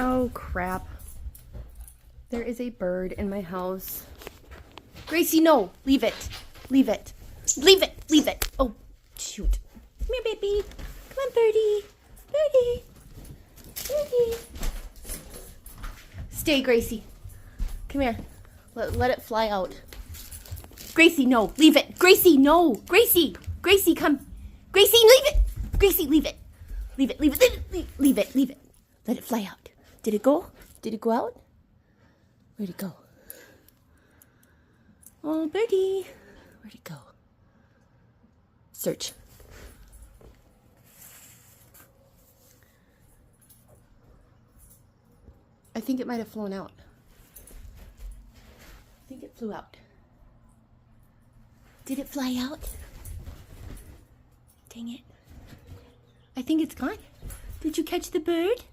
Oh, crap. There is a bird in my house. Gracie, no. Leave it. Leave it. Leave it. Leave it. Oh, shoot. Come here, baby. Come on, birdie. Birdie. Birdie. Stay, Gracie. Come here. Let it fly out. Gracie, no. Leave it. Gracie, no. Gracie. Gracie, come. Gracie, leave it. Gracie, leave it. Leave it. Leave it. Leave it. Leave it. Let it fly out. Did it go? Did it go out? Where'd it go? Oh, birdie. Where'd it go? Search. I think it might have flown out. I think it flew out. Did it fly out? Dang it. I think it's gone. Did you catch the bird?